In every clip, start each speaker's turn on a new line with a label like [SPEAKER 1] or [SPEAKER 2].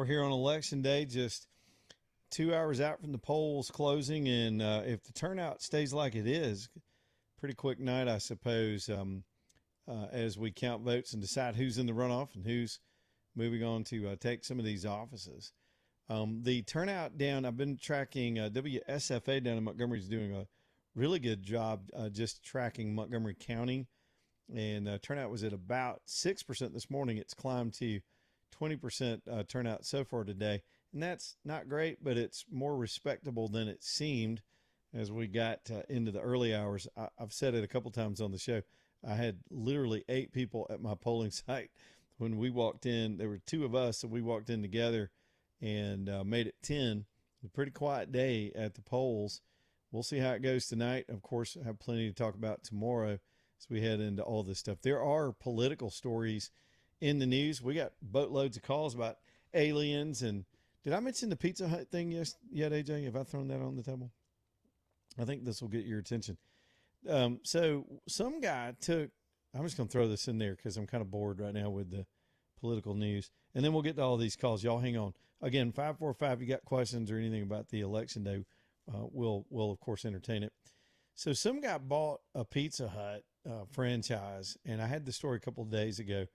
[SPEAKER 1] we're here on election day, just 2 hours out from the polls closing. And if the turnout stays like it is, pretty quick night, I suppose, as we count votes and decide who's in the runoff and who's moving on to take some of these offices. The turnout down, I've been tracking WSFA down in Montgomery is doing a really good job just tracking Montgomery County. And turnout was at about 6% this morning. It's climbed to 20% turnout so far today. And that's not great, but it's more respectable than it seemed as we got into the early hours. I've said it a couple times on the show. I had literally 8 people at my polling site when we walked in. There were 2 of us, so we walked in together and made it 10. A pretty quiet day at the polls. We'll see how it goes tonight. Of course, I have plenty to talk about tomorrow as we head into all this stuff. There are political stories in the news. We got boatloads of calls about aliens. And did I mention the Pizza Hut thing yet, AJ? Have I thrown that on the table? I think this will get your attention. So some guy took, I'm just going to throw this in there because I'm kind of bored right now with the political news. And then we'll get to all these calls. Y'all hang on. Again, 545, you got questions or anything about the election day, we'll of course entertain it. So some guy bought a Pizza Hut franchise, and I had the story a couple of days ago,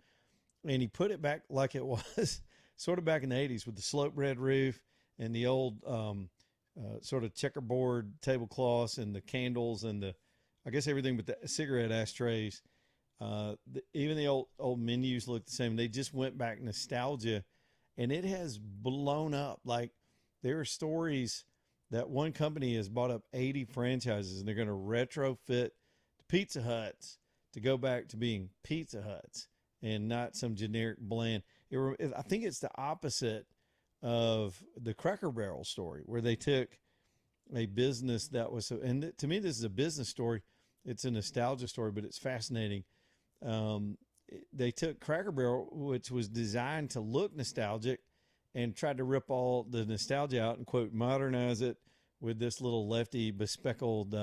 [SPEAKER 1] and he put it back like it was sort of back in the 80s with the slope red roof and the old sort of checkerboard tablecloths and the candles and I guess everything but the cigarette ashtrays. Even the old menus look the same. They just went back nostalgia, and it has blown up. Like, there are stories that one company has bought up 80 franchises, and they're going to retrofit the Pizza Huts to go back to being Pizza Huts and not some generic bland. I think it's the opposite of the Cracker Barrel story, where they took a business that was so, and to me, this is a business story. It's a nostalgia story, but it's fascinating. They took Cracker Barrel, which was designed to look nostalgic, and tried to rip all the nostalgia out and, quote, modernize it with this little lefty bespectacled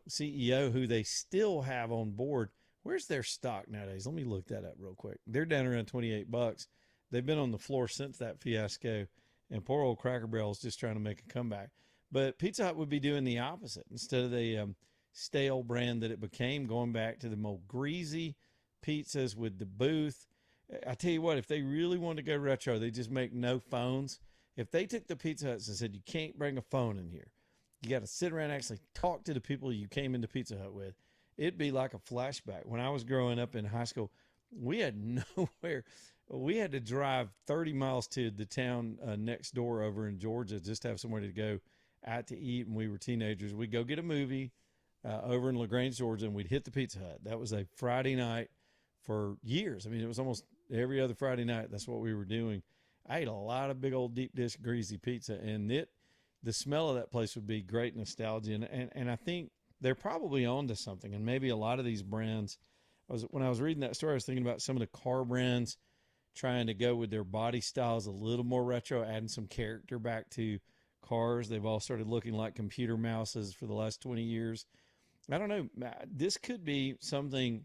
[SPEAKER 1] CEO who they still have on board. Where's their stock nowadays? Let me look that up real quick. They're down around $28. They've been on the floor since that fiasco, and poor old Cracker Barrel is just trying to make a comeback. But Pizza Hut would be doing the opposite. Instead of the stale brand that it became, going back to the more greasy pizzas with the booth. I tell you what, if they really wanted to go retro, they just make no phones. If they took the Pizza Huts and said, you can't bring a phone in here, you got to sit around and actually talk to the people you came into Pizza Hut with, it'd be like a flashback. When I was growing up in high school, we had nowhere. We had to drive 30 miles to the town next door over in Georgia just to have somewhere to go out to eat. And we were teenagers. We'd go get a movie over in LaGrange, Georgia, and we'd hit the Pizza Hut. That was a Friday night for years. I mean, it was almost every other Friday night. That's what we were doing. I ate a lot of big old deep dish greasy pizza, and the smell of that place would be great nostalgia. And I think they're probably onto something. And maybe a lot of these brands, when I was reading that story, I was thinking about some of the car brands trying to go with their body styles a little more retro, adding some character back to cars. They've all started looking like computer mouses for the last 20 years. I don't know. This could be something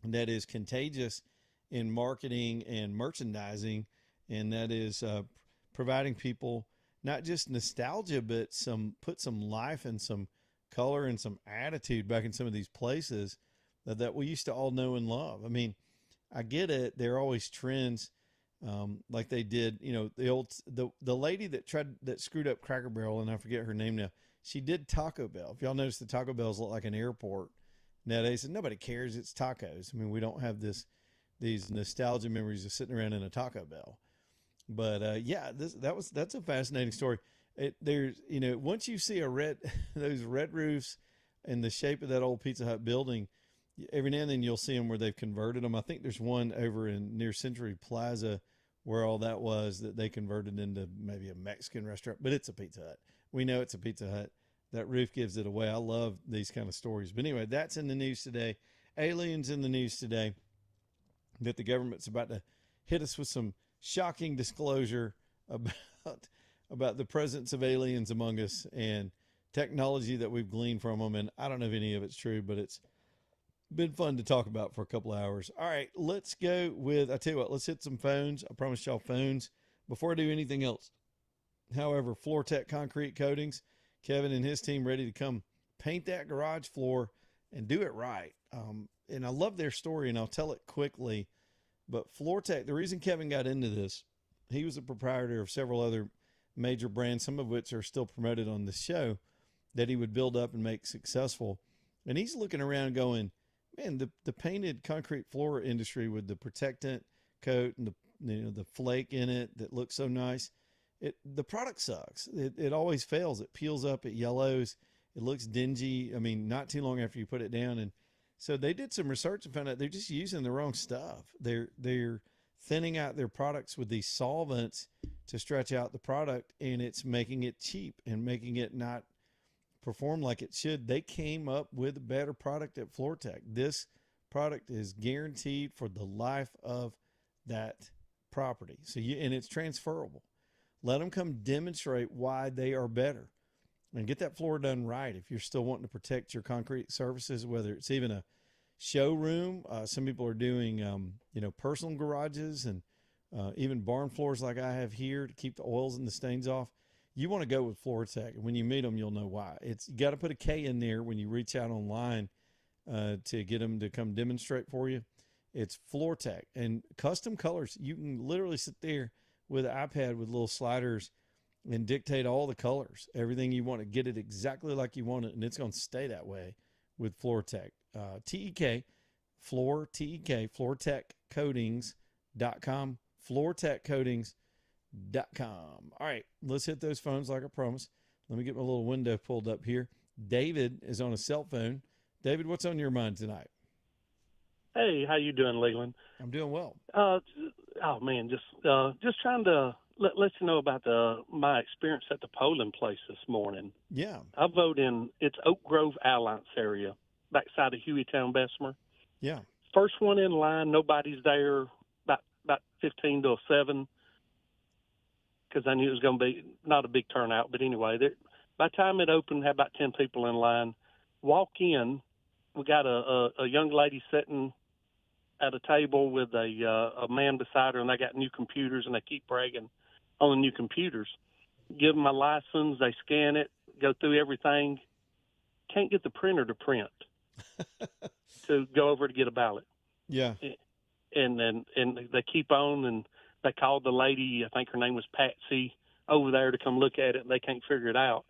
[SPEAKER 1] that is contagious in marketing and merchandising, and that is providing people not just nostalgia, but put some life and some color and some attitude back in some of these places that we used to all know and love. I mean, I get it. There are always trends, like they did, the lady that screwed up Cracker Barrel, and I forget her name now. She did Taco Bell. If y'all notice, the Taco Bells look like an airport nowadays, and nobody cares. It's tacos. I mean, we don't have these nostalgia memories of sitting around in a Taco Bell. But that's a fascinating story. There's once you see those red roofs and the shape of that old Pizza Hut building, every now and then you'll see them where they've converted them. I think there's one over near Century Plaza where all that was that they converted into maybe a Mexican restaurant, but it's a Pizza Hut. We know it's a Pizza Hut. That roof gives it away. I love these kind of stories. But anyway, that's in the news today. Aliens in the news today, that the government's about to hit us with some shocking disclosure about the presence of aliens among us and technology that we've gleaned from them. And I don't know if any of it's true, but it's been fun to talk about for a couple of hours. All right, let's go with, I tell you what, let's hit some phones. I promised y'all phones before I do anything else. However, FloorTech Concrete Coatings, Kevin and his team ready to come paint that garage floor and do it right. And I love their story, and I'll tell it quickly. But FloorTech, the reason Kevin got into this, he was a proprietor of several other major brands, some of which are still promoted on the show, that he would build up and make successful. And he's looking around going, man, the painted concrete floor industry with the protectant coat and the flake in it that looks so nice, the product sucks. It always fails. It peels up, it yellows, it looks dingy. I mean, not too long after you put it down. And so they did some research and found out they're just using the wrong stuff. They're thinning out their products with these solvents to stretch out the product, and it's making it cheap and making it not perform like it should. They came up with a better product at FloorTech. This product is guaranteed for the life of that property. And it's transferable. Let them come demonstrate why they are better and get that floor done right. If you're still wanting to protect your concrete surfaces, whether it's even a showroom, some people are doing, personal garages and even barn floors like I have here to keep the oils and the stains off. You want to go with FloorTech, and when you meet them, you'll know why. You got to put a K in there when you reach out online to get them to come demonstrate for you. It's FloorTech and custom colors. You can literally sit there with an iPad with little sliders and dictate all the colors, everything you want to get it exactly like you want it, and it's going to stay that way with FloorTech. TEK, Floor, TEK, FloorTechCoatings.com, FloorTechCoatings.com. All right, let's hit those phones like I promised. Let me get my little window pulled up here. David is on a cell phone. David, what's on your mind tonight?
[SPEAKER 2] Hey, how you doing, Leland?
[SPEAKER 1] I'm doing well.
[SPEAKER 2] Just trying to let you know about my experience at the polling place this morning.
[SPEAKER 1] Yeah.
[SPEAKER 2] I vote in, it's Oak Grove Alliance area, backside of Hueytown, Bessemer.
[SPEAKER 1] Yeah.
[SPEAKER 2] First one in line, nobody's there, about 15 to 7, because I knew it was going to be not a big turnout. But anyway, by the time it opened, had about 10 people in line. Walk in, we got a young lady sitting at a table with a man beside her, and they got new computers, and they keep bragging on the new computers. Give them my license, they scan it, go through everything. Can't get the printer to print to go over to get a ballot.
[SPEAKER 1] Yeah.
[SPEAKER 2] And they keep on, and they called the lady, I think her name was Patsy, over there to come look at it, and they can't figure it out.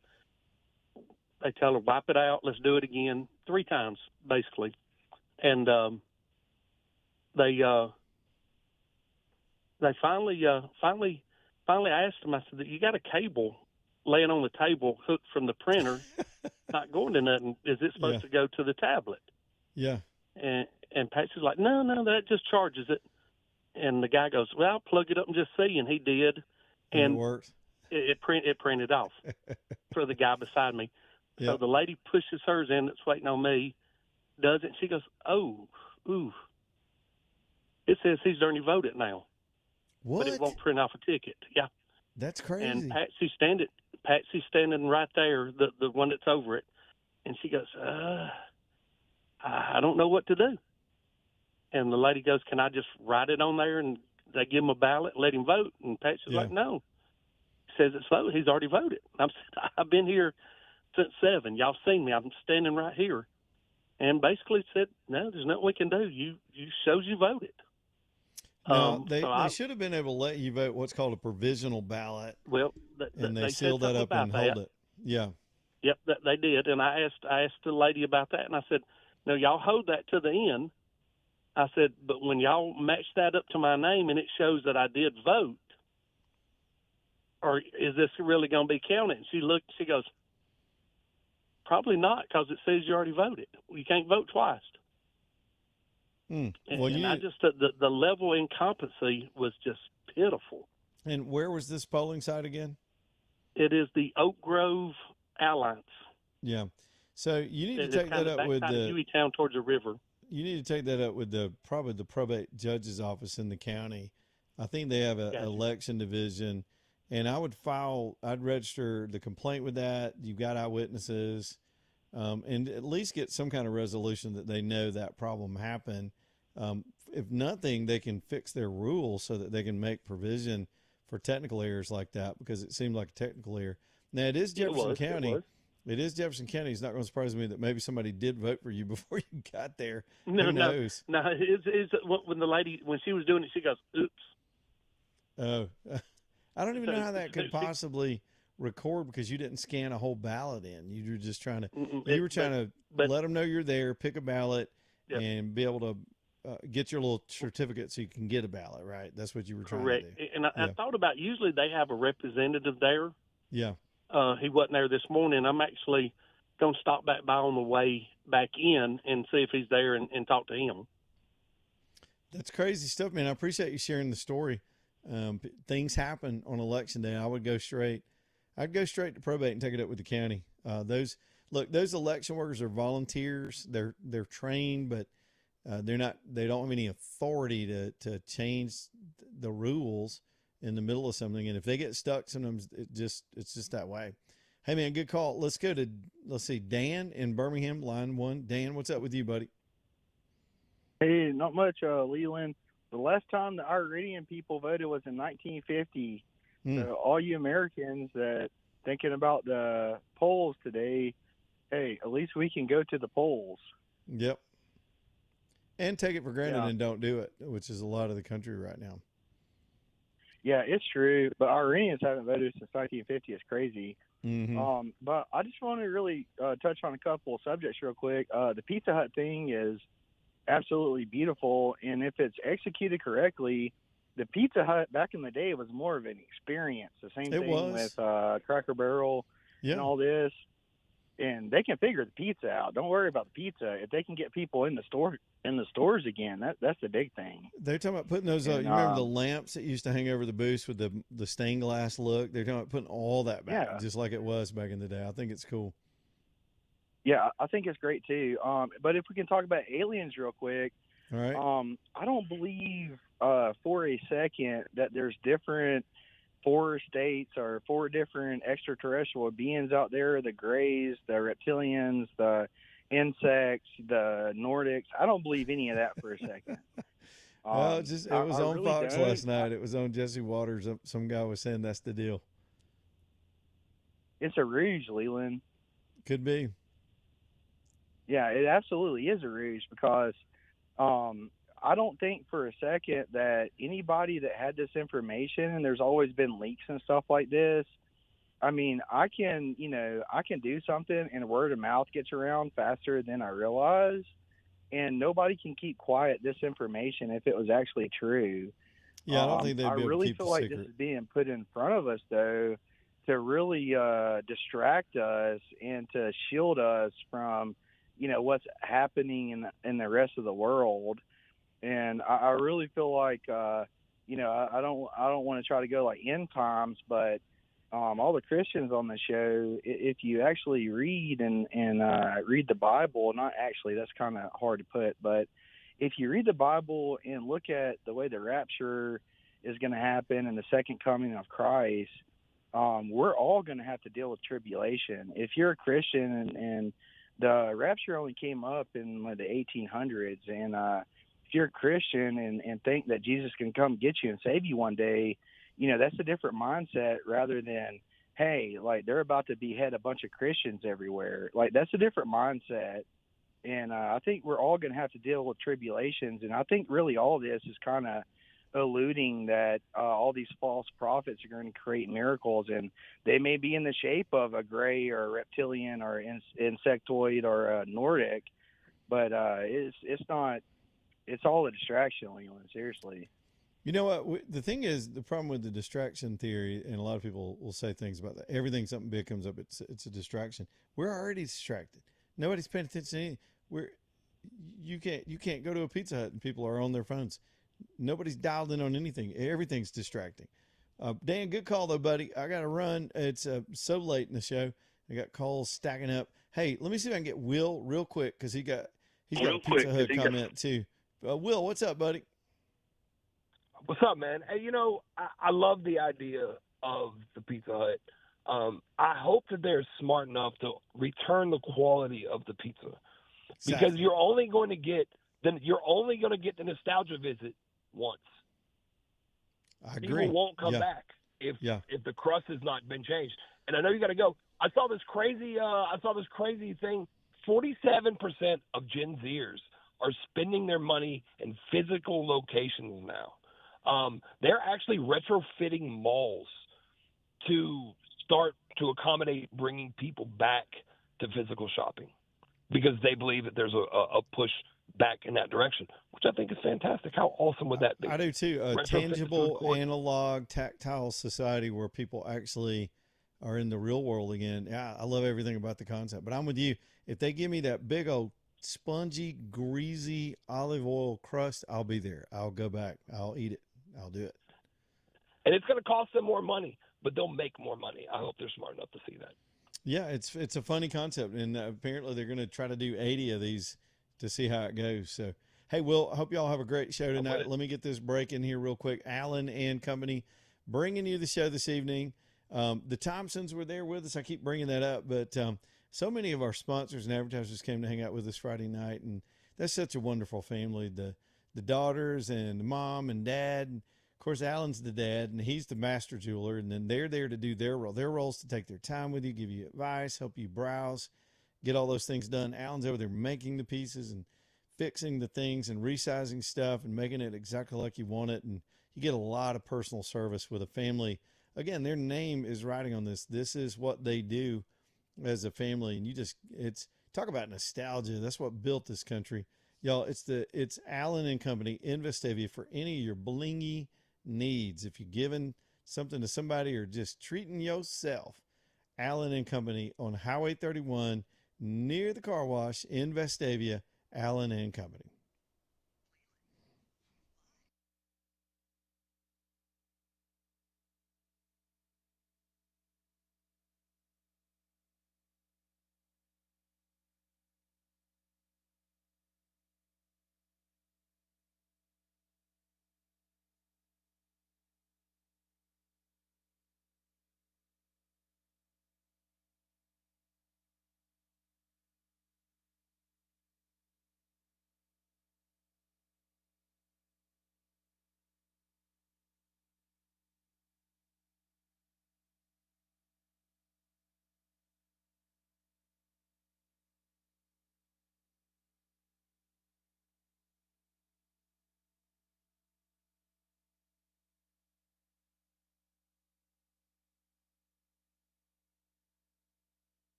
[SPEAKER 2] They tell her, wipe it out, let's do it again, 3 times, basically. And they finally I asked them, I said, you got a cable laying on the table hooked from the printer, not going to nothing. Is it supposed to go to the tablet?
[SPEAKER 1] Yeah.
[SPEAKER 2] And Patsy's like, no, that just charges it. And the guy goes, well, plug it up and just see. And he did.
[SPEAKER 1] And it worked.
[SPEAKER 2] It printed off for the guy beside me.
[SPEAKER 1] Yep.
[SPEAKER 2] So the lady pushes hers in that's waiting on me, does it. She goes, oh, ooh. It says he's already voted now.
[SPEAKER 1] What?
[SPEAKER 2] But it won't print off a ticket. Yeah.
[SPEAKER 1] That's crazy.
[SPEAKER 2] And Patsy's standing right there, the one that's over it. And she goes, I don't know what to do. And the lady goes, can I just write it on there? And they give him a ballot, let him vote. And Patsy's like, no. He says it's voted. He's already voted. I've been here since 7. Y'all seen me. I'm standing right here. And basically said, no, there's nothing we can do. You shows you voted.
[SPEAKER 1] No, they should have been able to let you vote what's called a provisional ballot.
[SPEAKER 2] Well,
[SPEAKER 1] and they sealed that up and hold it. Yeah.
[SPEAKER 2] Yep, they did. And I asked the lady about that, and I said, no, y'all hold that to the end. I said, but when y'all match that up to my name and it shows that I did vote, or is this really going to be counted? And she looked, she goes, probably not, because it says you already voted. You can't vote twice.
[SPEAKER 1] Well,
[SPEAKER 2] I just the level of incompetency was just pitiful.
[SPEAKER 1] And where was this polling site again?
[SPEAKER 2] It is the Oak Grove Alliance.
[SPEAKER 1] Yeah. So you need to take that up with the
[SPEAKER 2] Hueytown towards the river.
[SPEAKER 1] You need to take that up with probably the probate judge's office in the county. I think they have an election division, and I'd register the complaint with that. You've got eyewitnesses. And at least get some kind of resolution that they know that problem happened. If nothing, they can fix their rules so that they can make provision for technical errors like that because it seemed like a technical error. Now it is Jefferson County. It is Jefferson County. It's not going to surprise me that maybe somebody did vote for you before you got there.
[SPEAKER 2] No,
[SPEAKER 1] Who knows?
[SPEAKER 2] No. When the lady, when she was doing it, she goes, "Oops."
[SPEAKER 1] Oh, I don't even know how that could possibly record because you didn't scan a whole ballot in. You were just trying to. You were trying to let them know you're there, pick a ballot, and be able to get your little certificate so you can get a ballot. Right? That's what you were trying to do.
[SPEAKER 2] And I thought about usually they have a representative there.
[SPEAKER 1] Yeah.
[SPEAKER 2] He wasn't there this morning. I'm actually going to stop back by on the way back in and see if he's there and talk to him.
[SPEAKER 1] That's crazy stuff, man. I appreciate you sharing the story. Things happen on election day. I'd go straight to probate and take it up with the county. Those election workers are volunteers. They're trained, but they don't have any authority to change the rules in the middle of something. And if they get stuck, sometimes it's just that way. Hey man, good call. Let's see, Dan in Birmingham, line 1. Dan, what's up with you, buddy?
[SPEAKER 3] Hey, not much, Leland. The last time the Iranian people voted was in 1950. So all you Americans that thinking about the polls today, hey, at least we can go to the polls.
[SPEAKER 1] Yep. And take it for granted and don't do it, which is a lot of the country right now.
[SPEAKER 3] Yeah, it's true. But Iranians haven't voted since 1950. It's crazy.
[SPEAKER 1] Mm-hmm.
[SPEAKER 3] But I just want to really touch on a couple of subjects real quick. The Pizza Hut thing is absolutely beautiful, and if it's executed correctly, the Pizza Hut back in the day was more of an experience. The same thing with Cracker Barrel and all this, and they can figure the pizza out. Don't worry about the pizza. If they can get people in the stores again, that's the big thing.
[SPEAKER 1] They're talking about putting those. You remember the lamps that used to hang over the booths with the stained glass look? They're talking about putting all that back, just like it was back in the day. I think it's cool.
[SPEAKER 3] Yeah, I think it's great too. But if we can talk about aliens real quick,
[SPEAKER 1] all right.
[SPEAKER 3] I don't believe for a second that there's different 4 states or 4 different extraterrestrial beings out there: the Greys, the Reptilians, the insects, the Nordics. I don't believe any of that for a second.
[SPEAKER 1] Well, it was on really Fox last night. It was on Jesse Waters. Some guy was saying that's the deal.
[SPEAKER 3] It's a ruse, Leland.
[SPEAKER 1] Could be.
[SPEAKER 3] Yeah, it absolutely is a ruse because I don't think for a second that anybody that had this information, and there's always been leaks and stuff like this. I mean, I can do something and word of mouth gets around faster than I realize, and nobody can keep quiet this information if it was actually true.
[SPEAKER 1] Yeah, I don't think they'd be able to keep
[SPEAKER 3] really feel like
[SPEAKER 1] secret.
[SPEAKER 3] This is being put in front of us, though, to really distract us and to shield us from, what's happening in the rest of the world. And I really feel like, I don't want to try to go like end times, but all the Christians on the show, if you actually read and read the Bible, not actually, that's kind of hard to put, but if you read the Bible and look at the way the rapture is going to happen and the second coming of Christ, we're all going to have to deal with tribulation. If you're a Christian and the rapture only came up in the 1800s, and if you're a Christian and think that Jesus can come get you and save you one day, that's a different mindset rather than, hey, like they're about to behead a bunch of Christians everywhere. Like that's a different mindset. And I think we're all going to have to deal with tribulations. And I think really all this is kind of alluding that all these false prophets are going to create miracles, and they may be in the shape of a gray or a reptilian or insectoid or a Nordic, but it's not. It's all a distraction, Leland. Seriously.
[SPEAKER 1] You know what? The thing is, the problem with the distraction theory, and a lot of people will say things about that. Everything something big comes up, it's a distraction. We're already distracted. Nobody's paying attention to anything. You can't go to a Pizza Hut and people are on their phones. Nobody's dialed in on anything. Everything's distracting. Dan, good call though, buddy. I got to run. It's so late in the show. I got calls stacking up. Hey, let me see if I can get Will real quick because he's got a Pizza Hut comment too. Will, what's up, buddy?
[SPEAKER 4] What's up, man? Hey, I love the idea of the Pizza Hut. I hope that they're smart enough to return the quality of the pizza, because you're only going to get the nostalgia visit once.
[SPEAKER 1] I agree.
[SPEAKER 4] People won't come back. if
[SPEAKER 1] Yeah.
[SPEAKER 4] if the crust has not been changed. And I know you got to go. I saw this crazy thing. 47% of Gen Zers are spending their money in physical locations now. They're actually retrofitting malls to start to accommodate bringing people back to physical shopping because they believe that there's a push back in that direction, which I think is fantastic. How awesome would that be?
[SPEAKER 1] I do too. A
[SPEAKER 4] Retrofit the food
[SPEAKER 1] tangible,
[SPEAKER 4] court.
[SPEAKER 1] analog, tactile society where people actually are in the real world again. Yeah, I love everything about the concept. But I'm with you. If they give me that big old spongy, greasy olive oil crust, I'll be there. I'll go back. I'll eat it. I'll do it.
[SPEAKER 4] And it's going to cost them more money, but they'll make more money. I hope they're smart enough to see that.
[SPEAKER 1] Yeah, it's a funny concept, and apparently they're going to try to do 80 of these to see how it goes. So, hey, Will, I hope y'all have a great show tonight. Let me get this break in here real quick. Allen and Company bringing you the show this evening. The Thompsons were there with us. I keep bringing that up, but so many of our sponsors and advertisers came to hang out with us Friday night, and that's such a wonderful family. The daughters and the mom and dad. And of course, Alan's the dad, and he's the master jeweler, and then they're there to do their role. Their role is to take their time with you, give you advice, help you browse, get all those things done. Alan's over there making the pieces and fixing the things and resizing stuff and making it exactly like you want it, and you get a lot of personal service with a family. Again, their name is riding on this. This is what they do as a family, and it's talk about nostalgia. That's what built this country. Y'all, it's Allen and Company in Vestavia for any of your blingy needs. If you're giving something to somebody or just treating yourself, Allen and Company on Highway 31 near the car wash in Vestavia, Allen and Company.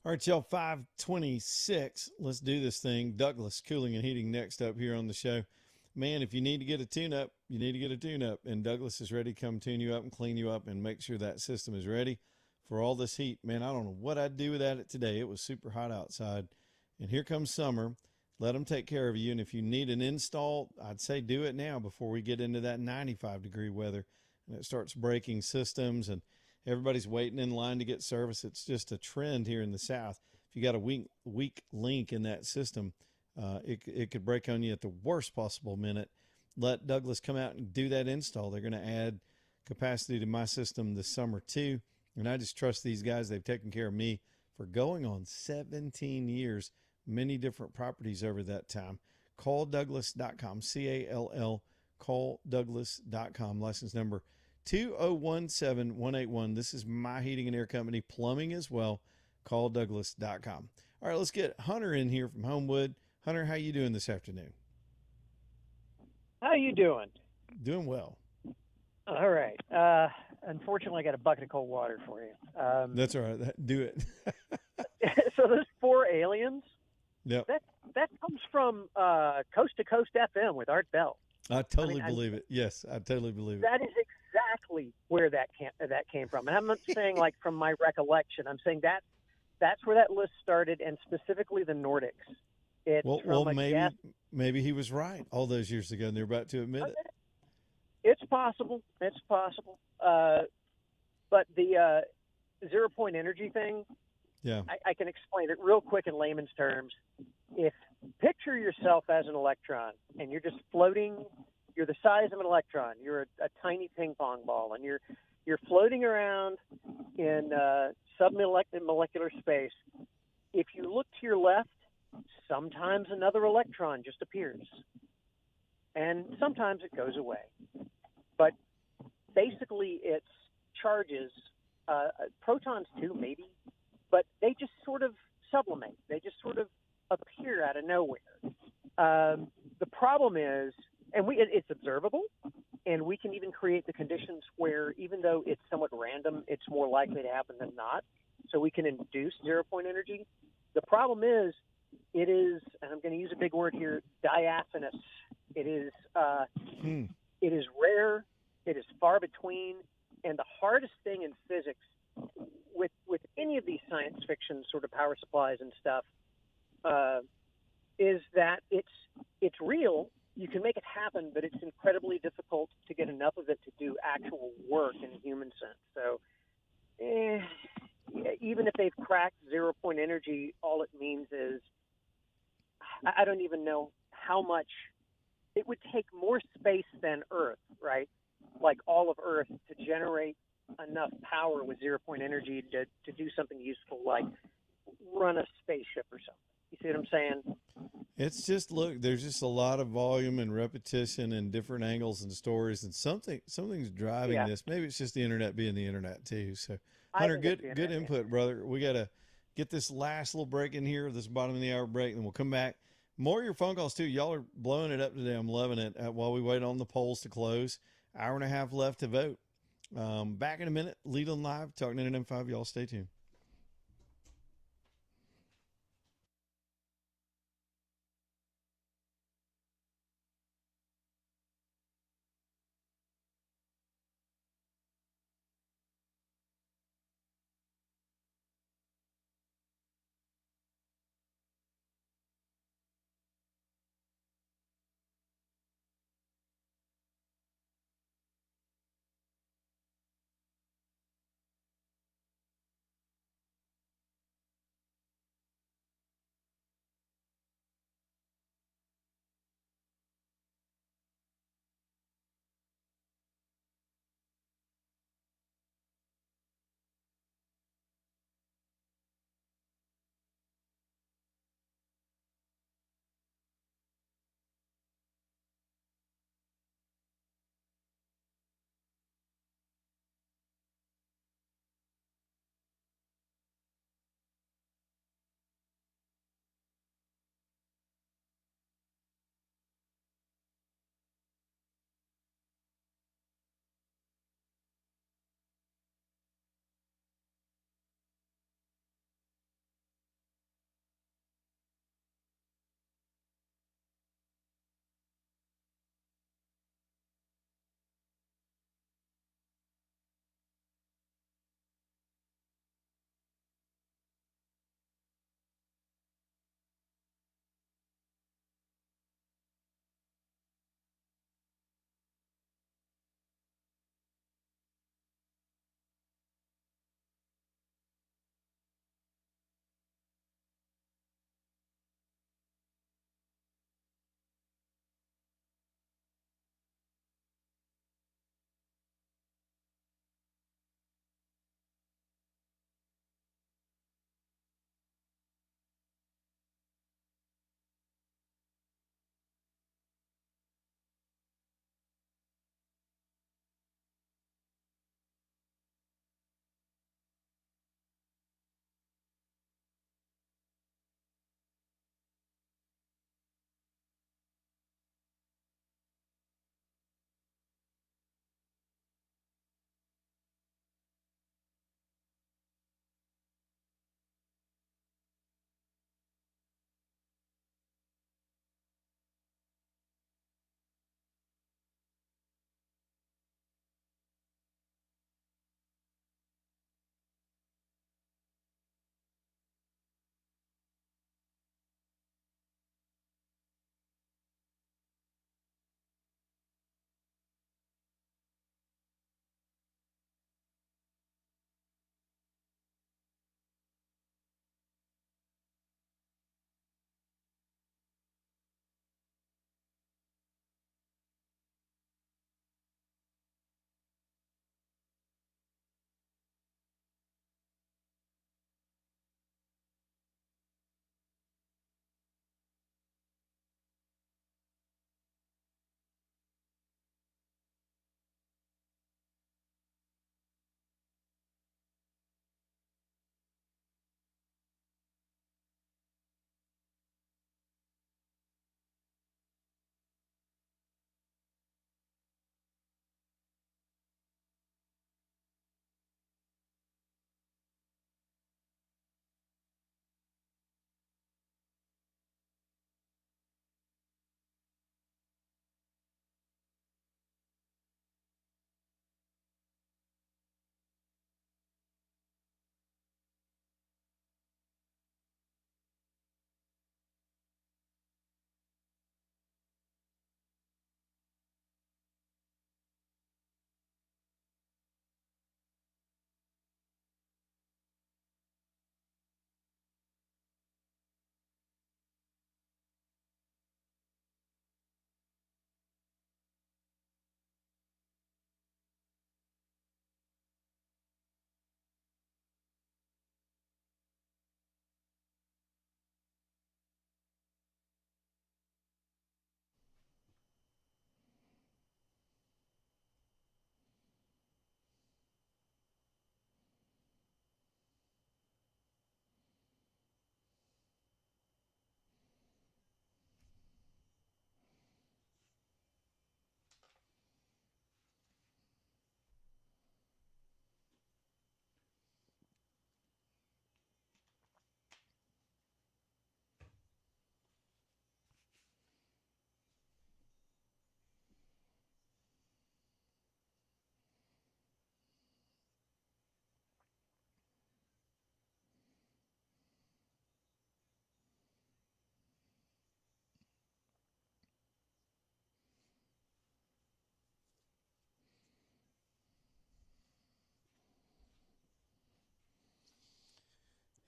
[SPEAKER 1] All right, y'all, 526. Let's do this thing. Douglas Cooling and Heating next up here on the show. Man, if you need to get a tune-up, you need to get a tune-up, and Douglas is ready to come tune you up and clean you up and make sure that system is ready for all this heat. Man, I don't know what I'd do without it today. It was super hot outside, and here comes summer. Let them take care of you, and if you need an install, I'd say do it now before we get into that 95-degree weather, and it starts breaking systems, and everybody's waiting in line to get service. It's just a trend here in the South. If you got a weak link in that system, it could break on you at the worst possible minute. Let Douglas come out and do that install. They're going to add capacity to my system this summer too, and I just trust these guys. They've taken care of me for going on 17 years, many different properties over that time. CallDouglas.com, C-A-L-L, CallDouglas.com, license number 2017181. This is my heating and air company, plumbing as well. CallDouglas.com. All right, let's get Hunter in here from Homewood. Hunter, how you doing this afternoon?
[SPEAKER 5] How you doing?
[SPEAKER 1] Doing well.
[SPEAKER 5] All right. Unfortunately, I got a bucket of cold water for you.
[SPEAKER 1] That's all right. Do it.
[SPEAKER 5] So those 4 aliens,
[SPEAKER 1] Yep.
[SPEAKER 5] that comes from Coast to Coast FM with Art Bell.
[SPEAKER 1] I totally believe it. Yes, I totally believe it.
[SPEAKER 5] That is exactly where that came from. And I'm not saying like from my recollection. I'm saying that's where that list started, and specifically the Nordics. It's
[SPEAKER 1] well, maybe he was right all those years ago, and they're about to admit it.
[SPEAKER 5] It's possible. It's possible. But the 0 point energy thing,
[SPEAKER 1] yeah,
[SPEAKER 5] I can explain it real quick in layman's terms. If picture yourself as an electron, and you're just floating, you're the size of an electron. You're a tiny ping pong ball, and you're floating around in submolecular space. If you look to your left, sometimes another electron just appears, and sometimes it goes away. But basically, it's charges, protons too, maybe, but they just sort of sublimate. They just sort of appear out of nowhere. The problem is, and it's observable, and we can even create the conditions where, even though it's somewhat random, it's more likely to happen than not. So we can induce 0 point energy. The problem is, it is, and I'm going to use a big word here, diaphanous. It is rare. It is far between. And the hardest thing in physics with any of these science fiction sort of power supplies and stuff is that it's real. You can make it happen, but it's incredibly difficult to get enough of it to do actual work in a human sense. So even if they've cracked 0 point energy, all it means is I don't even know how much. It would take more space than Earth, right? Like all of Earth to generate enough power with 0 point energy to do something useful, like run a spaceship or something. You see what I'm saying?
[SPEAKER 1] It's just, look, there's just a lot of volume and repetition and different angles and stories, and something's driving this. Maybe it's just the internet being the internet too. So, Hunter, good input, brother. We got to get this last little break in here, this bottom of the hour break, and we'll come back. More of your phone calls too. Y'all are blowing it up today. I'm loving it. While we wait on the polls to close, hour and a half left to vote. Back in a minute. Leland Live, Talk 99.5. Y'all stay tuned.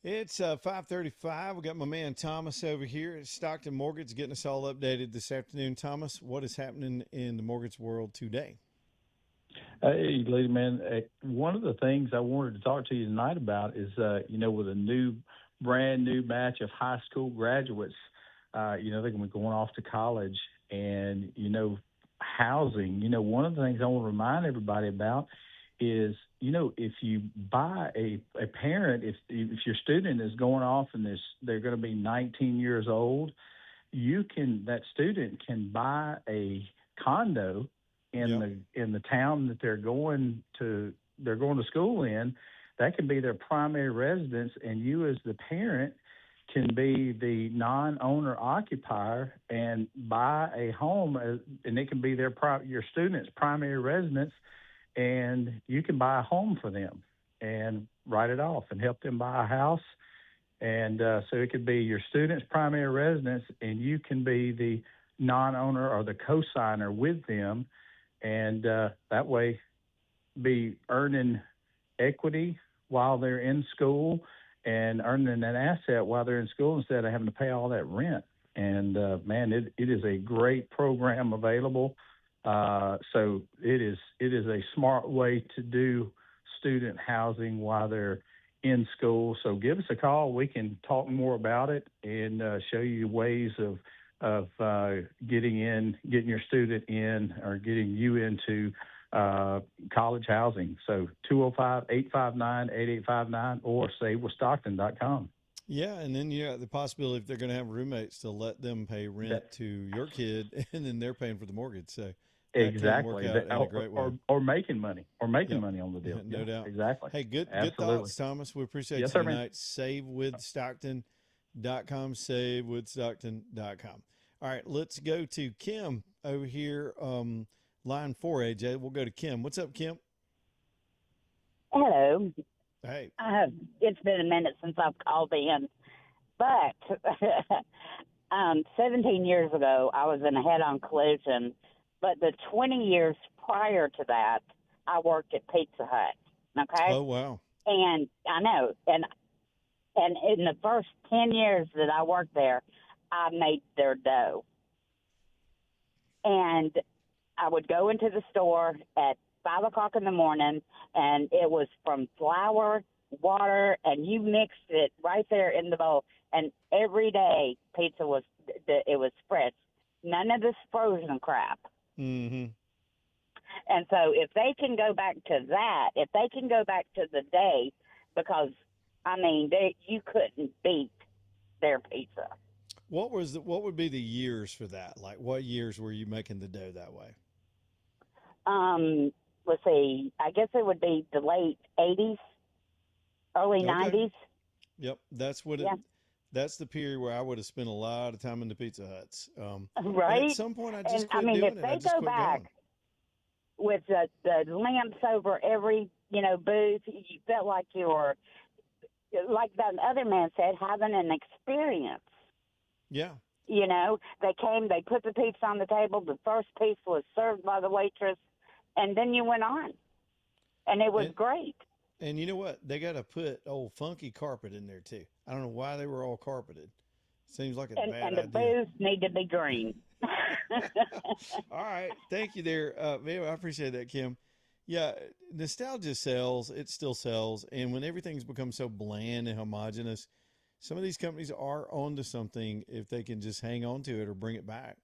[SPEAKER 1] It's 5:35. We got my man Thomas over here at Stockton Mortgage getting us all updated this afternoon. Thomas, what is happening in the mortgage world today?
[SPEAKER 6] Hey, lady man. One of the things I wanted to talk to you tonight about is, with a brand new batch of high school graduates, they're going to be going off to college and, housing. One of the things I want to remind everybody about is, if you buy a parent, if your student is going off and they're going to be 19 years old, that student can buy a condo in the town that they're going to school in. That can be their primary residence, and you as the parent can be the non-owner occupier and buy a home, and it can be your student's primary residence, and you can buy a home for them and write it off and help them buy a house. And so it could be your student's primary residence, and you can be the non-owner or the co-signer with them, and that way be earning equity while they're in school and earning an asset while they're in school instead of having to pay all that rent. And, man, it is a great program available. So it is a smart way to do student housing while they're in school. So give us a call. We can talk more about it and show you ways of getting your student in or getting you into college housing. So 205-859-8859 or savewithstockton.com.
[SPEAKER 1] Yeah, and then you got the possibility if they're going to have roommates to let them pay rent to your kid, and then they're paying for the mortgage. So
[SPEAKER 6] exactly,
[SPEAKER 1] work out in a great way.
[SPEAKER 6] Or making money, money on the deal.
[SPEAKER 1] No doubt.
[SPEAKER 6] Exactly.
[SPEAKER 1] Hey, good thoughts, Thomas. We appreciate you tonight. SaveWithStockton.com, SaveWithStockton.com. All right, let's go to Kim over here, line 4, AJ. We'll go to Kim. What's up, Kim?
[SPEAKER 7] Hello.
[SPEAKER 1] Hey.
[SPEAKER 7] It's been a minute since I've called in, but 17 years ago, I was in a head-on collision, but the 20 years prior to that, I worked at Pizza Hut, okay?
[SPEAKER 1] Oh, wow.
[SPEAKER 7] And I know, and in the first 10 years that I worked there, I made their dough. And I would go into the store at 5 o'clock in the morning, and it was from flour, water, and you mixed it right there in the bowl. And every day, pizza was fresh. None of this frozen crap.
[SPEAKER 1] Mm-hmm.
[SPEAKER 7] And so if they can go back to that, if they can go back to the day, because, you couldn't beat their pizza.
[SPEAKER 1] What would be the years for that? Like, what years were you making the dough that way?
[SPEAKER 7] Let's see. I guess it would be the late 80s, early 90s.
[SPEAKER 1] Yep, that's what that's the period where I would have spent a lot of time in the Pizza Huts.
[SPEAKER 7] Right.
[SPEAKER 1] At some point, I just quit doing
[SPEAKER 7] if
[SPEAKER 1] it.
[SPEAKER 7] they go back with the lamps over every booth, you felt like you were, like that other man said, having an experience.
[SPEAKER 1] Yeah.
[SPEAKER 7] They came, they put the pizza on the table. The first piece was served by the waitress, and then you went on. And it was great.
[SPEAKER 1] And you know what? They got to put old funky carpet in there, too. I don't know why they were all carpeted. Seems like a bad idea.
[SPEAKER 7] And the booths need to be green.
[SPEAKER 1] All right. Thank you there. Man, I appreciate that, Kim. Yeah, nostalgia sells. It still sells. And when everything's become so bland and homogenous, some of these companies are onto something if they can just hang on to it or bring it back.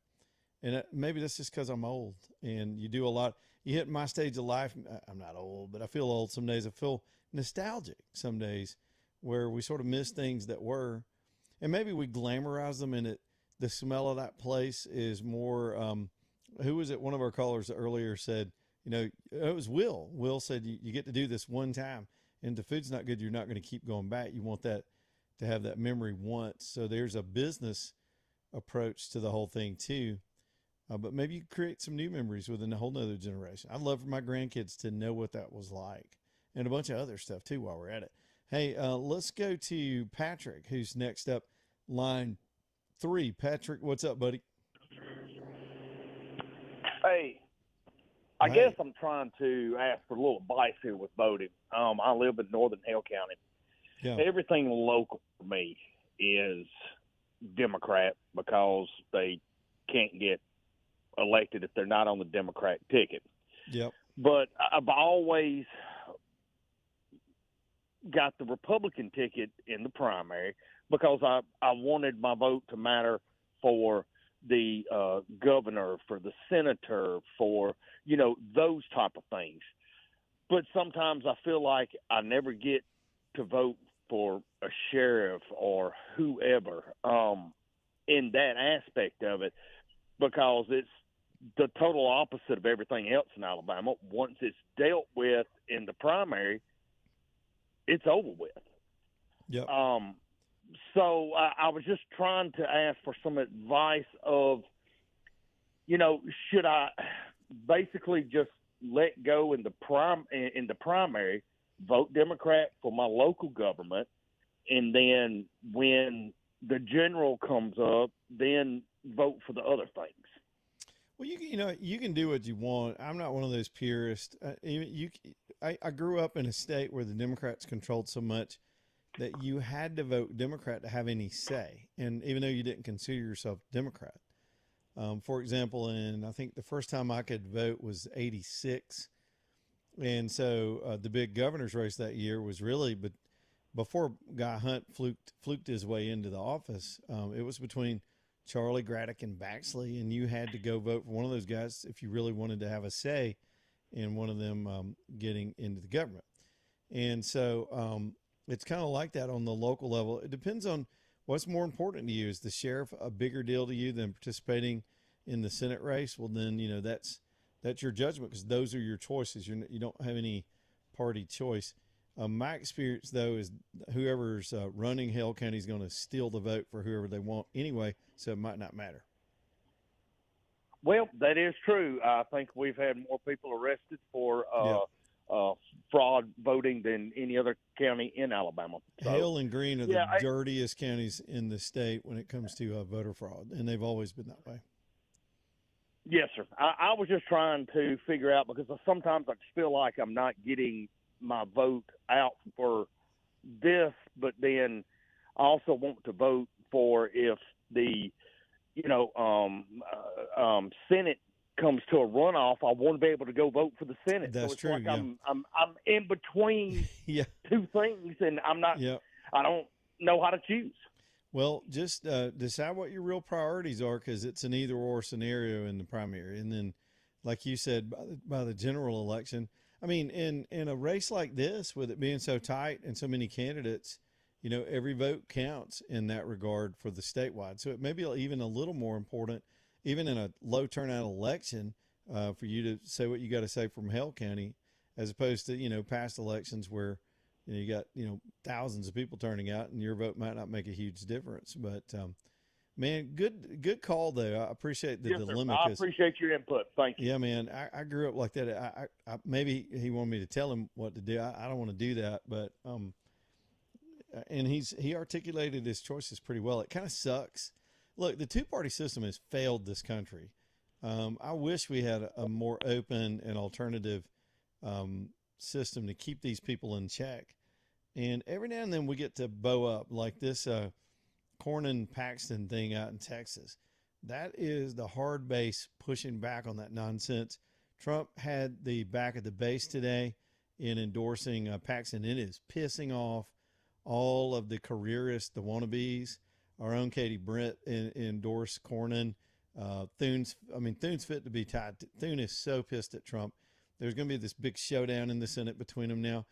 [SPEAKER 1] And maybe that's just because I'm old and you do a lot. You hit my stage of life. I'm not old, but I feel old some days. I feel nostalgic some days where we sort of miss things that were. And maybe we glamorize them, and the smell of that place is more. Who was it? One of our callers earlier said, it was Will. Will said, you get to do this one time, and if the food's not good, you're not going to keep going back. You want that to have that memory once. So there's a business approach to the whole thing too. But maybe you create some new memories within a whole nother generation. I'd love for my grandkids to know what that was like, and a bunch of other stuff too while we're at it. Hey, let's go to Patrick, who's next up, line 3. Patrick, what's up, buddy?
[SPEAKER 8] Hey, I guess I'm trying to ask for a little advice here with boating. I live in northern Hale County,
[SPEAKER 1] Yeah.
[SPEAKER 8] Everything local for me is Democrat because they can't get elected if they're not on the Democrat ticket.
[SPEAKER 1] Yep.
[SPEAKER 8] But I've always got the Republican ticket in the primary because I wanted my vote to matter for the governor, for the senator, for, those type of things. But sometimes I feel like I never get to vote for a sheriff or whoever in that aspect of it because it's the total opposite of everything else in Alabama. Once it's dealt with in the primary, it's over with.
[SPEAKER 1] Yep.
[SPEAKER 8] So I was just trying to ask for some advice of, should I basically just let go in the primary, vote Democrat for my local government, and then when the general comes up, then vote for the other things?
[SPEAKER 1] Well, you can do what you want. I'm not one of those purists. I grew up in a state where the Democrats controlled so much that you had to vote Democrat to have any say. And even though you didn't consider yourself Democrat, for example, I think the first time I could vote was 86. And so the big governor's race that year was really, but before Guy Hunt fluked his way into the office, it was between Charlie Graddick and Baxley, and you had to go vote for one of those guys if you really wanted to have a say in one of them getting into the government. And so it's kind of like that on the local level. It depends on what's more important to you. Is the sheriff a bigger deal to you than participating in the Senate race? Well, then, that's your judgment because those are your choices. You don't have any party choice. My experience, though, is whoever's running Hale County is going to steal the vote for whoever they want anyway, so it might not matter.
[SPEAKER 8] Well, that is true. I think we've had more people arrested for fraud voting than any other county in Alabama. So,
[SPEAKER 1] Hale and Greene are the dirtiest counties in the state when it comes to voter fraud, and they've always been that way.
[SPEAKER 8] Yes, sir. I was just trying to figure out because sometimes I just feel like I'm not getting my vote out for this, but then I also want to vote for if the Senate comes to a runoff. I want to be able to go vote for the Senate.
[SPEAKER 1] That's
[SPEAKER 8] so it's
[SPEAKER 1] true.
[SPEAKER 8] like
[SPEAKER 1] yeah.
[SPEAKER 8] I'm in between two things, and I'm not.
[SPEAKER 1] Yeah.
[SPEAKER 8] I don't know how to choose.
[SPEAKER 1] Well, just decide what your real priorities are because it's an either-or scenario in the primary. And then, like you said, by the general election, I mean, in a race like this, with it being so tight and so many candidates, every vote counts in that regard for the statewide. So it may be even a little more important, even in a low turnout election, for you to say what you got to say from Hale County, as opposed to, past elections where you got, thousands of people turning out and your vote might not make a huge difference. But, man, good call, though. I appreciate the dilemma.
[SPEAKER 8] I appreciate your input. Thank you.
[SPEAKER 1] Yeah, man. I grew up like that. I maybe he wanted me to tell him what to do. I don't want to do that. But and he articulated his choices pretty well. It kind of sucks. Look, the two-party system has failed this country. I wish we had a more open and alternative system to keep these people in check. And every now and then we get to bow up like this Cornyn-Paxton thing out in Texas. That is the hard base pushing back on that nonsense. Trump had the back of the base today in endorsing Paxton. It is pissing off all of the careerists, the wannabes. Our own Katie Brent endorsed Cornyn. Thune's fit to be tied. Thune is so pissed at Trump. There's going to be this big showdown in the Senate between them now.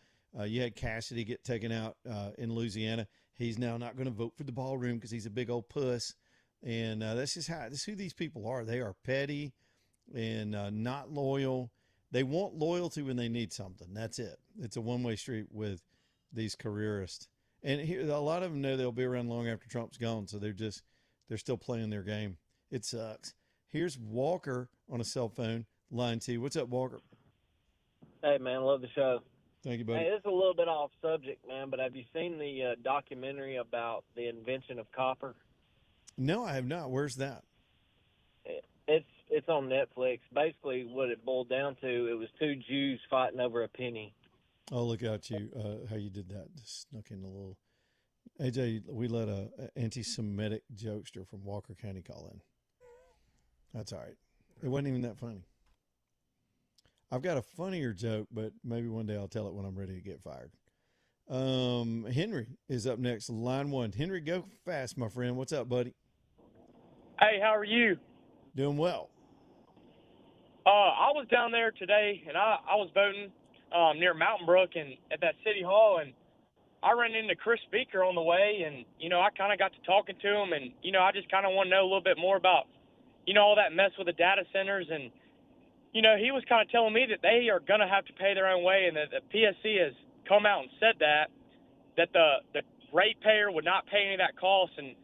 [SPEAKER 1] You had Cassidy get taken out in Louisiana. He's now not going to vote for the ballroom because he's a big old puss. And that's who these people are. They are petty and not loyal. They want loyalty when they need something. That's it. It's a one-way street with these careerists. And a lot of them know they'll be around long after Trump's gone, so they're still playing their game. It sucks. Here's Walker on a cell phone, line 2. What's up, Walker?
[SPEAKER 9] Hey, man, love the show.
[SPEAKER 1] Thank you, buddy.
[SPEAKER 9] Hey, this is a little bit off subject, man, but have you seen the documentary about the invention of copper?
[SPEAKER 1] No, I have not. Where's that?
[SPEAKER 9] It's on Netflix. Basically, what it boiled down to, it was two Jews fighting over a penny.
[SPEAKER 1] Oh, look at you! How you did that? Just snuck in a little. AJ, we let a anti-Semitic jokester from Walker County call in. That's all right. It wasn't even that funny. I've got a funnier joke, but maybe one day I'll tell it when I'm ready to get fired. Henry is up next, line 1. Henry, go fast, my friend. What's up, buddy?
[SPEAKER 10] Hey, how are you?
[SPEAKER 1] Doing well.
[SPEAKER 10] I was down there today, and I was voting near Mountain Brook and at that city hall, and I ran into Chris Speaker on the way, and, I kind of got to talking to him, and, I just kind of want to know a little bit more about, all that mess with the data centers. And, he was kind of telling me that they are going to have to pay their own way, and that the PSC has come out and said that the ratepayer would not pay any of that cost. And,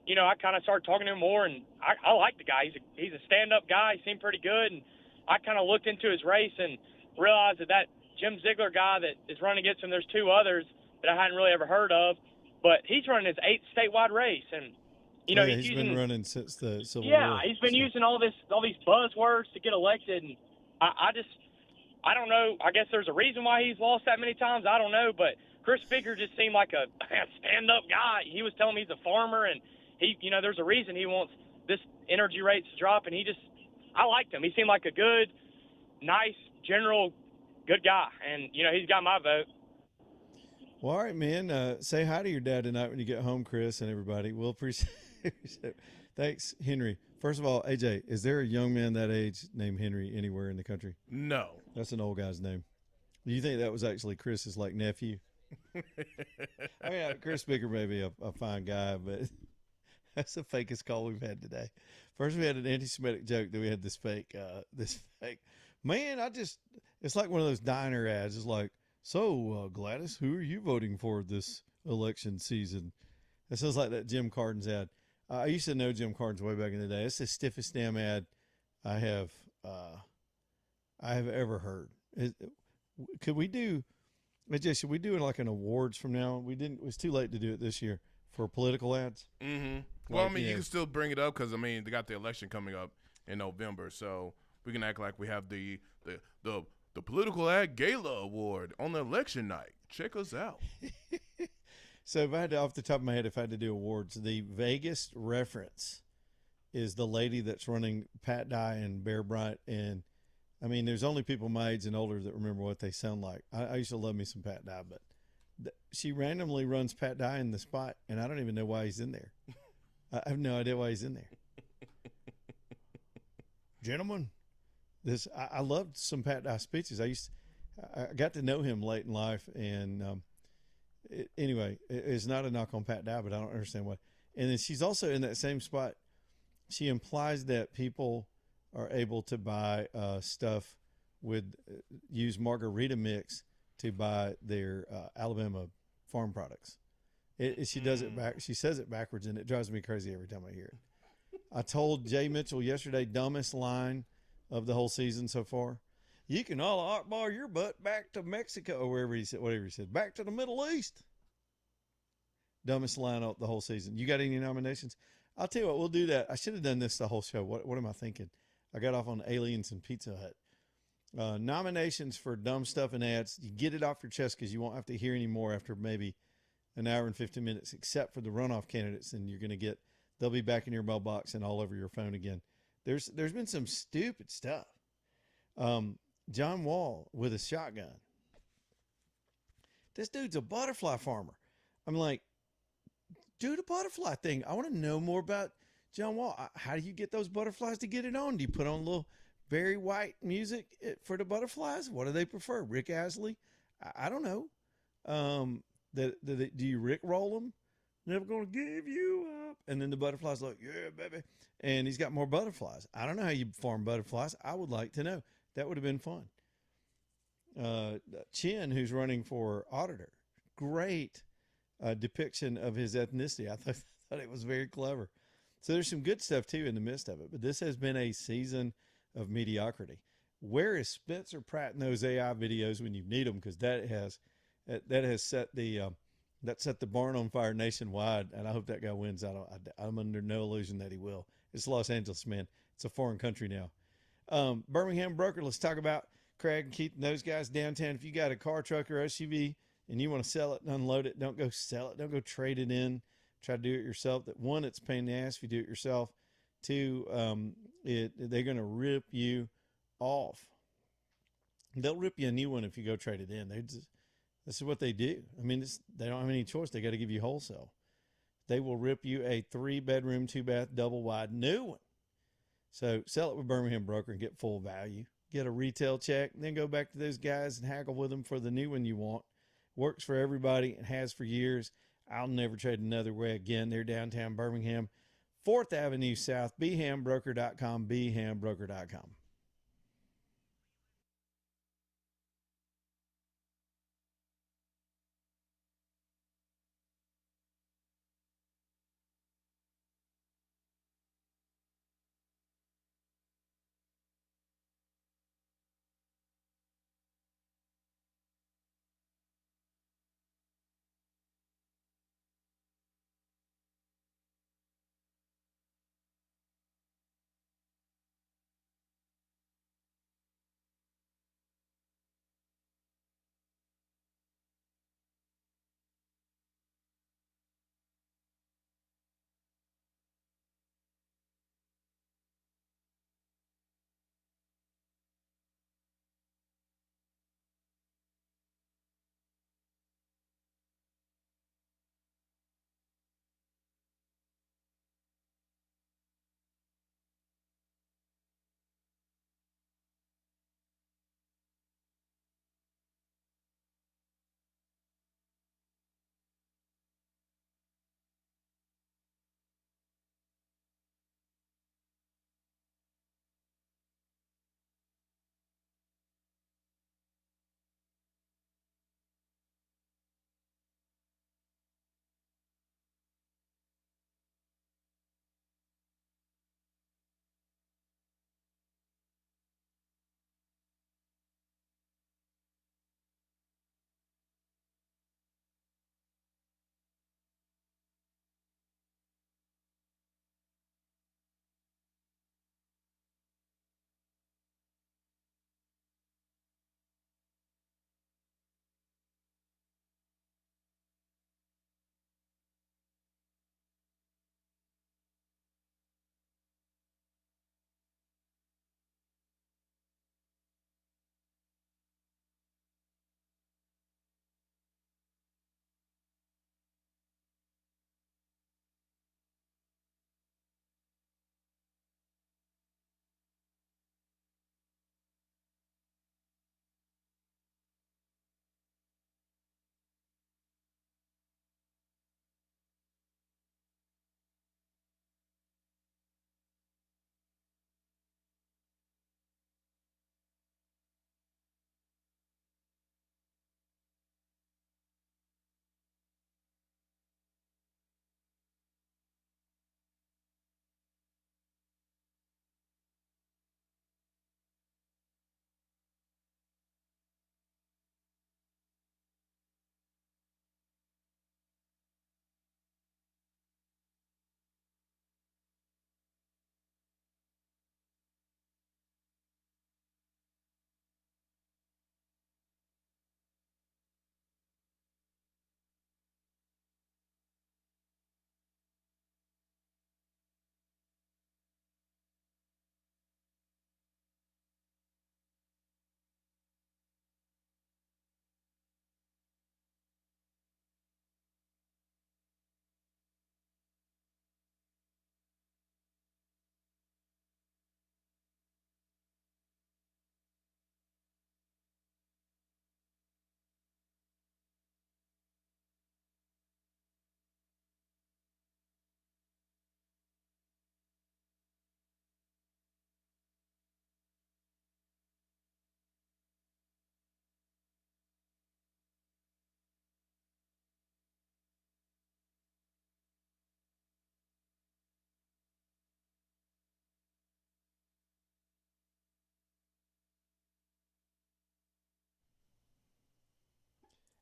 [SPEAKER 10] I kind of started talking to him more, and I like the guy. He's a stand-up guy. He seemed pretty good, and I kind of looked into his race and realized that Jim Ziegler guy that is running against him, there's 2 others that I hadn't really ever heard of, but he's running his 8th statewide race, and
[SPEAKER 1] he's been running since the Civil War.
[SPEAKER 10] Yeah, he's been using all these buzzwords to get elected, and I don't know. I guess there's a reason why he's lost that many times. I don't know, but Chris Speaker just seemed like a stand-up guy. He was telling me he's a farmer, and there's a reason he wants this energy rates to drop, and I liked him. He seemed like a good, nice, general, good guy, and he's got my vote.
[SPEAKER 1] Well, all right, man. Say hi to your dad tonight when you get home, Chris, and everybody. We'll appreciate it. Thanks, Henry. First of all, AJ, is there a young man that age named Henry anywhere in the country?
[SPEAKER 11] No.
[SPEAKER 1] That's an old guy's name. Do you think that was actually Chris's, nephew? I mean, Chris Speaker may be a fine guy, but that's the fakest call we've had today. First, we had an anti-Semitic joke, then we had this fake. Man, it's like one of those diner ads. It's like, so, Gladys, who are you voting for this election season? It sounds like that Jim Carden's ad. I used to know Jim Carden's way back in the day. It's the stiffest damn ad I have ever heard. Should we do like an awards from now? It was too late to do it this year for political ads.
[SPEAKER 11] Mm-hmm. Well, you can still bring it up because, they got the election coming up in November, so we can act like we have the Political Ad Gala Award on the election night. Check us out.
[SPEAKER 1] So if I had to, off the top of my head, if I had to do awards, the vaguest reference is the lady that's running Pat Dye and Bear Bryant. And, there's only people my age and older that remember what they sound like. I used to love me some Pat Dye, but she randomly runs Pat Dye in the spot, and I don't even know why he's in there. I have no idea why he's in there. Gentlemen. I loved some Pat Dye speeches. I got to know him late in life, and anyway, it's not a knock on Pat Dye, but I don't understand why. And then she's also in that same spot. She implies that people are able to buy stuff use margarita mix to buy their Alabama farm products. She does it back. She says it backwards, and it drives me crazy every time I hear it. I told Jay Mitchell yesterday, dumbest line of the whole season so far. You can all Akbar your butt back to Mexico, or whatever he said, back to the Middle East. Dumbest line of the whole season. You got any nominations? I'll tell you what, we'll do that. I should have done this the whole show. What am I thinking? I got off on aliens and Pizza Hut. Nominations for dumb stuff and ads. You get it off your chest because you won't have to hear any more after maybe an hour and 15 minutes, except for the runoff candidates, and they'll be back in your mailbox and all over your phone again. There's been some stupid stuff. John Wall with a shotgun. This dude's a butterfly farmer. I'm like, do the butterfly thing. I want to know more about John Wall. How do you get those butterflies to get it on? Do you put on a little Barry White music for the butterflies? What do they prefer? Rick Astley? I don't know. Do you Rick roll them? Never gonna give you up. And then the butterfly's like, yeah, baby. And he's got more butterflies. I don't know how you farm butterflies. I would like to know. That would have been fun. Chin, who's running for auditor, great depiction of his ethnicity. I thought it was very clever. So there's some good stuff too in the midst of it. But this has been a season of mediocrity. Where is Spencer Pratt in those AI videos when you need them? Because that has set the barn on fire nationwide, and I hope that guy wins. I'm under no illusion that he will. It's Los Angeles, man. It's a foreign country now. Birmingham Broker, let's talk about Craig and Keith and those guys downtown. If you got a car, truck, or SUV and you want to sell it and unload it, don't go sell it. Don't go trade it in. Try to do it yourself. That one, it's a pain in the ass if you do it yourself. Two, they're going to rip you off. They'll rip you a new one if you go trade it in. This is what they do. I mean, they don't have any choice. They got to give you wholesale. They will rip you a 3-bedroom, 2-bath, double wide new one. So sell it with Birmingham Broker and get full value. Get a retail check, and then go back to those guys and haggle with them for the new one you want. Works for everybody. It has for years. I'll never trade another way again. They're downtown Birmingham, 4th Avenue South, bhambroker.com, bhambroker.com.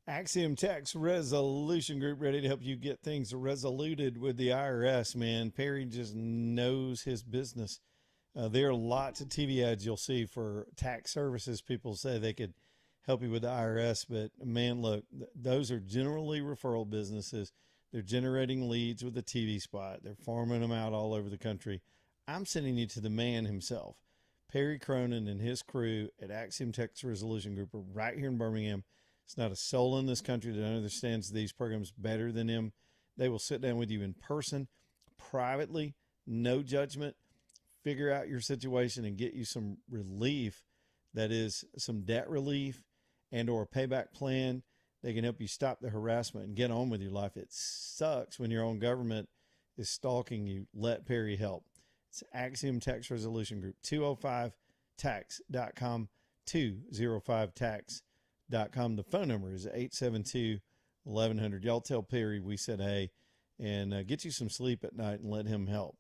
[SPEAKER 1] Axiom Tax Resolution Group ready to help you get things resoluted with the IRS, man. Perry just knows his business. There are lots of TV ads you'll see for tax services. People say they could help you with the IRS, but man, look, those are generally referral businesses. They're generating leads with a TV spot. They're farming them out all over the country. I'm sending you to the man himself. Perry Cronin and his crew at Axiom Tax Resolution Group are right here in Birmingham. It's not a soul in this country that understands these programs better than him. They will sit down with you in person, privately, no judgment, figure out your situation and get you some relief, that is some debt relief and or a payback plan. They can help you stop the harassment and get on with your life. It sucks when your own government is stalking you. Let Perry help. It's Axiom Tax Resolution Group, 205tax.com, 205tax.com. The phone number is 872-1100. Y'all tell Perry we said hey, and get you some sleep at night and let him help.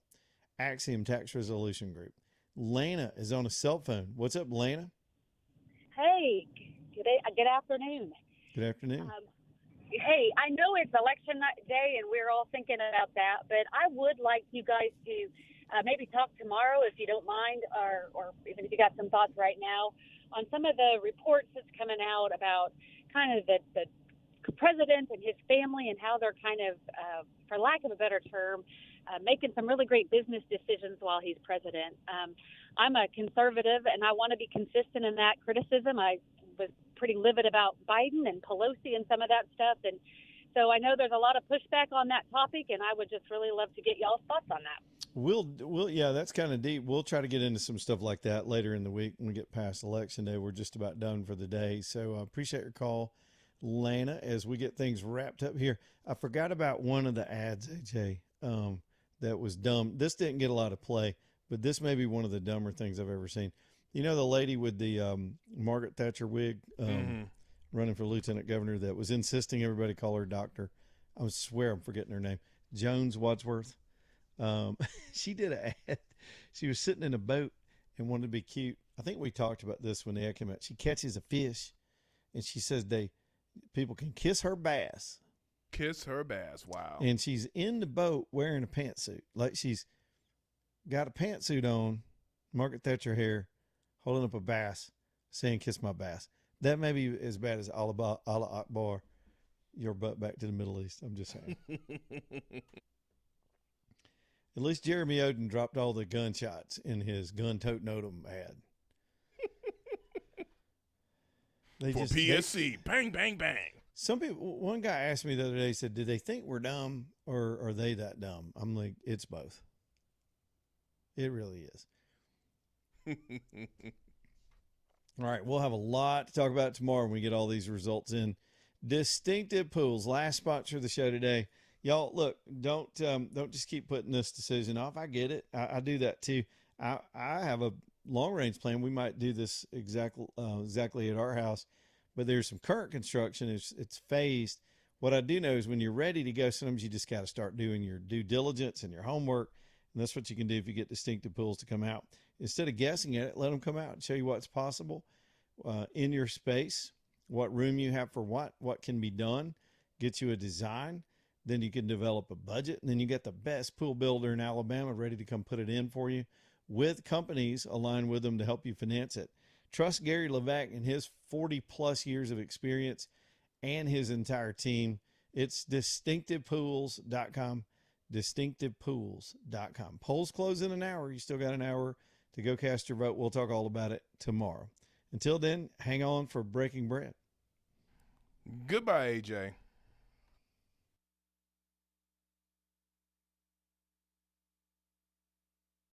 [SPEAKER 1] Axiom Tax Resolution Group. Lana is on a cell phone. What's up, Lana?
[SPEAKER 12] Hey, good afternoon.
[SPEAKER 1] Good afternoon.
[SPEAKER 12] Hey, I know it's election day and we're all thinking about that, but I would like you guys to maybe talk tomorrow, if you don't mind, or even if you got some thoughts right now, on some of the reports that's coming out about kind of the president and his family and how they're kind of, for lack of a better term, making some really great business decisions while he's president. I'm a conservative, and I want to be consistent in that criticism. I was pretty livid about Biden and Pelosi and some of that stuff, and so I know there's a lot of pushback on that topic, and I would just really love to get y'all's thoughts on that.
[SPEAKER 1] We'll yeah, that's kind of deep. We'll try to get into some stuff like that later in the week when we get past Election Day. We're just about done for the day, so I appreciate your call, Lana, as we get things wrapped up here. I forgot about one of the ads, AJ, that was dumb. This didn't get a lot of play, but this may be one of the dumber things I've ever seen. You know the lady with the Margaret Thatcher wig running for lieutenant governor that was insisting everybody call her doctor? I swear I'm forgetting her name. Jones Wadsworth. She did an ad. She was sitting in a boat and wanted to be cute. I think we talked about this when the ad came out. She catches a fish, and she says people can kiss her bass.
[SPEAKER 11] Kiss her bass. Wow.
[SPEAKER 1] And she's in the boat wearing a pantsuit. Like she's got a pantsuit on, Margaret Thatcher hair, holding up a bass, saying, kiss my bass. That may be as bad as Allah Akbar, your butt back to the Middle East. I'm just saying. At least Jeremy Oden dropped all the gunshots in his gun tote notum ad.
[SPEAKER 11] For PSC, bang, bang, bang.
[SPEAKER 1] Some people, one guy asked me the other day, he said, do they think we're dumb or are they that dumb? I'm like, it's both. It really is. All right, we'll have a lot to talk about tomorrow when we get all these results in. Distinctive Pools, last sponsor of the show today. Y'all, look, don't just keep putting this decision off. I get it. I do that too. I have a long-range plan. We might do this exactly at our house, but there's some current construction. It's phased. What I do know is when you're ready to go, sometimes you just got to start doing your due diligence and your homework, and that's what you can do if you get Distinctive Pools to come out. Instead of guessing at it, let them come out and show you what's possible in your space, what room you have for what can be done, get you a design. Then you can develop a budget, and then you get the best pool builder in Alabama ready to come put it in for you with companies aligned with them to help you finance it. Trust Gary Levesque and his 40-plus years of experience and his entire team. It's distinctivepools.com, distinctivepools.com. Polls close in an hour. You still got an hour to go cast your vote. We'll talk all about it tomorrow. Until then, hang on for Breaking Bread.
[SPEAKER 11] Goodbye, AJ.